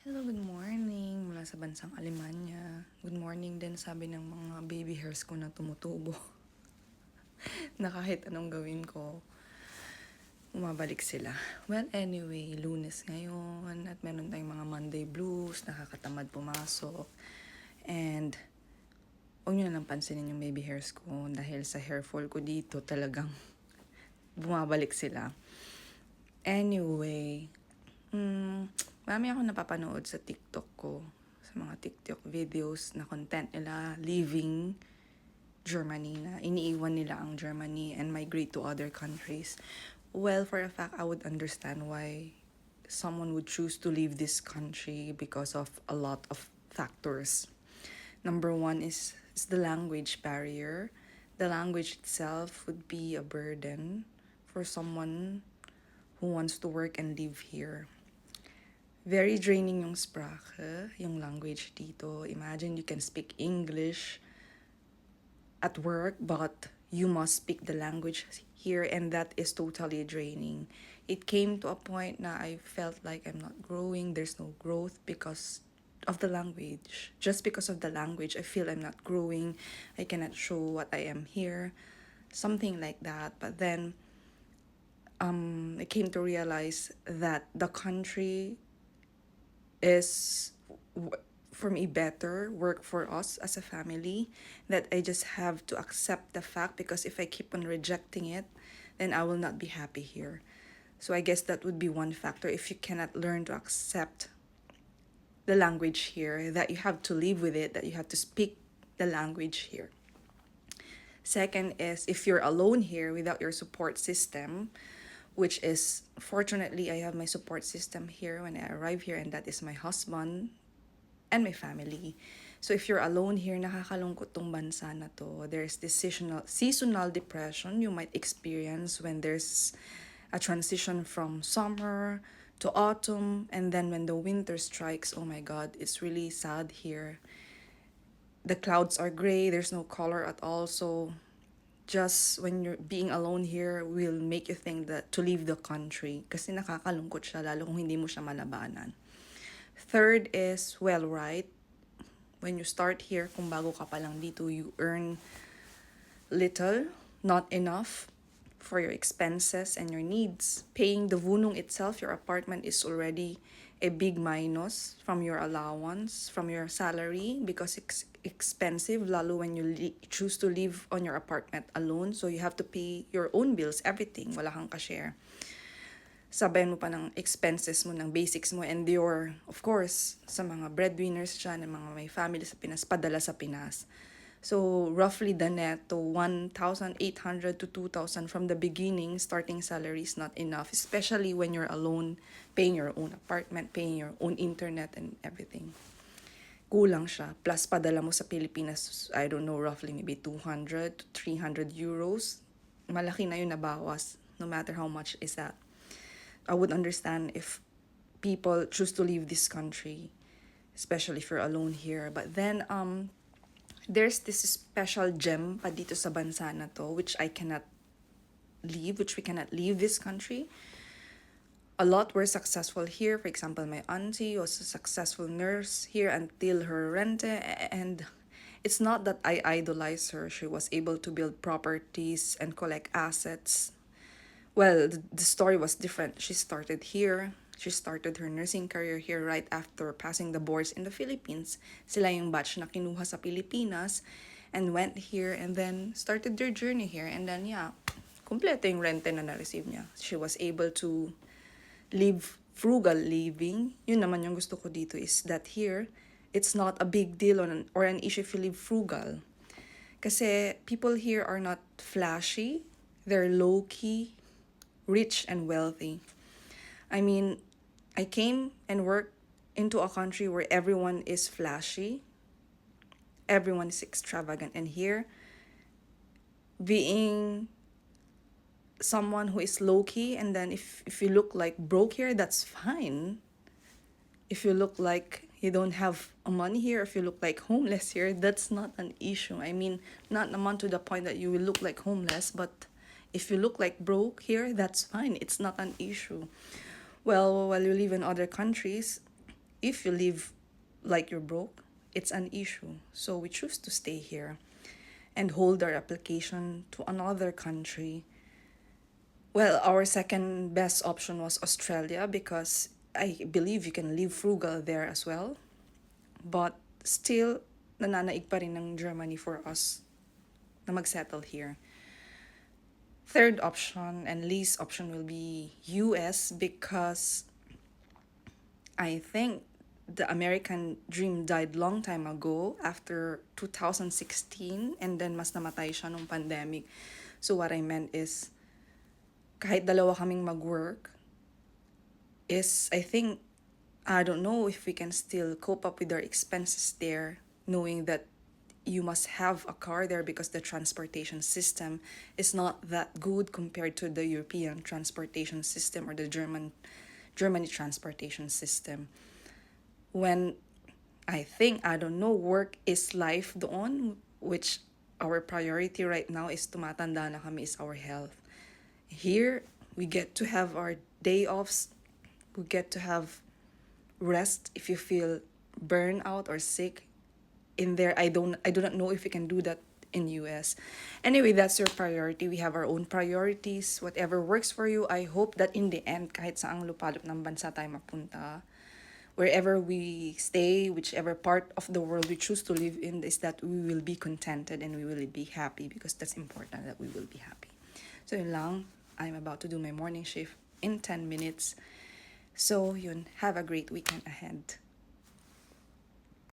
Hello, good morning mula sa bansang Alemanya. Good morning din sabi ng mga baby hairs ko na tumutubo. Na kahit anong gawin ko, umabalik sila. Well, anyway, Lunes ngayon at meron tayong mga Monday blues, nakakatamad pumasok. And huwag nyo na lang pansinin yung baby hairs ko dahil sa hair fall ko dito talagang bumabalik sila. Anyway, marami ako napapanood sa TikTok ko, sa mga TikTok videos na content nila, leaving Germany, na iniiwan nila ang Germany and migrate to other countries. Well, for a fact, I would understand why someone would choose to leave this country because of a lot of factors. Number one is the language barrier. The language itself would be a burden for someone who wants to work and live here. Very draining yung Sprache, yung language dito. Imagine you can speak English at work, but you must speak the language here, and that is totally draining. It came to a point na I felt like I'm not growing, there's no growth because of the language. Just because of the language, I feel I'm not growing, I cannot show what I am here, something like that. But then, I came to realize that the country is for me better, work for us as a family, that I just have to accept the fact, because if I keep on rejecting it, then I will not be happy here. So I guess that would be one factor. If you cannot learn to accept the language here, that you have to live with it, that you have to speak the language here. Second is if you're alone here without your support system, which is, fortunately, I have my support system here when I arrive here, and that is my husband and my family. So if you're alone here, nakakalungkot tong bansa na to. There's this seasonal depression you might experience when there's a transition from summer to autumn, and then when the winter strikes, oh my God, it's really sad here. The clouds are gray, there's no color at all, so just when you're being alone here will make you think that to leave the country, kasi nakakalungkot siya lalo kung hindi mo siya malabanan. Third is, well, right, when you start here, kung bago ka pa lang dito, you earn little, not enough for your expenses and your needs. Paying the Wohnung itself, your apartment, is already a big minus from your allowance, from your salary, because it's expensive, lalo when you choose to live on your apartment alone. So you have to pay your own bills, everything, wala kang ka-share. Sabayan mo pa ng expenses mo, ng basics mo, and your, of course, sa mga breadwinners dyan, ng mga may family sa Pinas, padala sa Pinas. So, roughly the net to 1,800 to 2,000 from the beginning, starting salary is not enough, especially when you're alone, paying your own apartment, paying your own internet and everything. Kulang siya. Plus, padala mo sa Pilipinas, I don't know, roughly maybe 200 to 300 euros. Malaki na yun na bawas, no matter how much is that. I would understand if people choose to leave this country, especially if you're alone here. But then, there's this special gem pa dito sa bansa na to, which we cannot leave this country. A lot were successful here. For example, my auntie was a successful nurse here until her rente, and it's not that I idolize her. She was able to build properties and collect assets. Well, the story was different. She started here. She started her nursing career here right after passing the boards in the Philippines. Sila yung batch na kinuha sa Pilipinas and went here and then started their journey here. And then, yeah, kompleto yung rente na na-receive niya. She was able to live frugal living. Yun naman yung gusto ko dito, is that here, it's not a big deal or an issue if you live frugal. Kasi people here are not flashy. They're low-key, rich and wealthy. I mean, I came and worked into a country where everyone is flashy, everyone is extravagant, and here, being someone who is low-key, and then if you look like broke here, that's fine. If you look like you don't have money here, if you look like homeless here, that's not an issue. I mean, not naman to the point that you will look like homeless, but if you look like broke here, that's fine. It's not an issue. Well, while you live in other countries, if you live like you're broke, it's an issue. So we choose to stay here and hold our application to another country. Well, our second best option was Australia because I believe you can live frugal there as well. But still, nananaig pa rin ng Germany for us na mag-settle here. Third option and least option will be US because I think the American dream died long time ago after 2016 and then mas namatay siya nung pandemic. So what I meant is kahit dalawa kaming mag-work is I think I don't know if we can still cope up with our expenses there knowing that you must have a car there because the transportation system is not that good compared to the European transportation system or the Germany transportation system. When I think, I don't know, work is life doon, which our priority right now is tumatanda na kami is our health. Here, we get to have our day offs, we get to have rest if you feel burnout or sick. In there, I do not know if we can do that in US. Anyway, that's your priority. We have our own priorities. Whatever works for you, I hope that in the end, kahit saang lupalop ng bansa tayo mapunta, wherever we stay, whichever part of the world we choose to live in, is that we will be contented and we will be happy because that's important that we will be happy. So yun lang, I'm about to do my morning shift in 10 minutes. So yun, have a great weekend ahead.